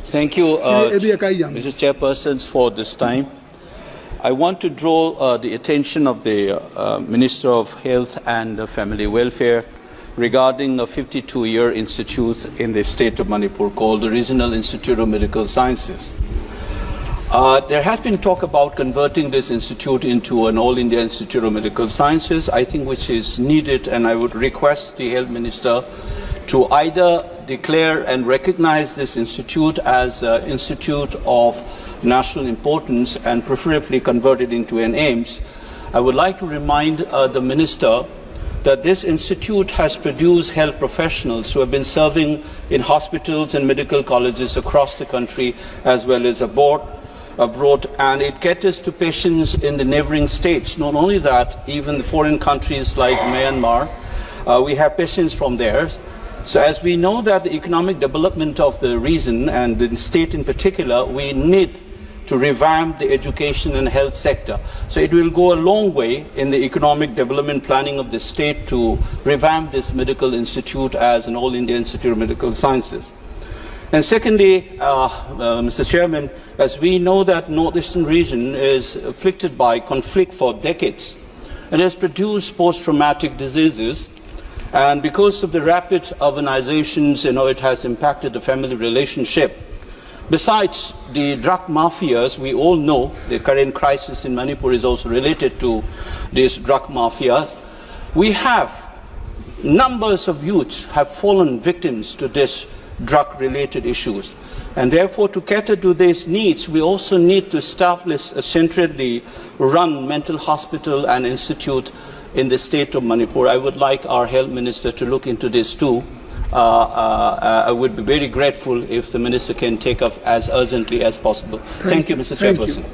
Thank you, Mr. Chairpersons, for this time. I want to draw the attention of the Minister of Health and Family Welfare regarding a 52-year institute in the state of Manipur called the Regional Institute of Medical Sciences. There has been talk about converting this institute into an All India Institute of Medical Sciences, I think which is needed, and I would request the Health Minister to either declare and recognize this institute as an institute of national importance and preferably convert it into an AIMS. I would like to remind the Minister that this institute has produced health professionals who have been serving in hospitals and medical colleges across the country as well as abroad, and it caters to patients in the neighboring states. Not only that, even foreign countries like Myanmar, we have patients from there. So as we know that the economic development of the region and the state in particular, we need to revamp the education and health sector. So it will go a long way in the economic development planning of the state to revamp this medical institute as an All India Institute of Medical Sciences. And secondly, Mr. Chairman, as we know that northeastern region is afflicted by conflict for decades and has produced post-traumatic diseases, and because of the rapid urbanizations, it has impacted the family relationship. Besides the drug mafias, we all know the current crisis in Manipur is also related to these drug mafias. We have numbers of youths have fallen victims to this drug-related issues. And therefore, to cater to these needs, we also need to establish a centrally run mental hospital and institute in the state of Manipur. I would like our health minister to look into this too. I would be very grateful if the minister can take up as urgently as possible. Thank you, Mr. Chairperson.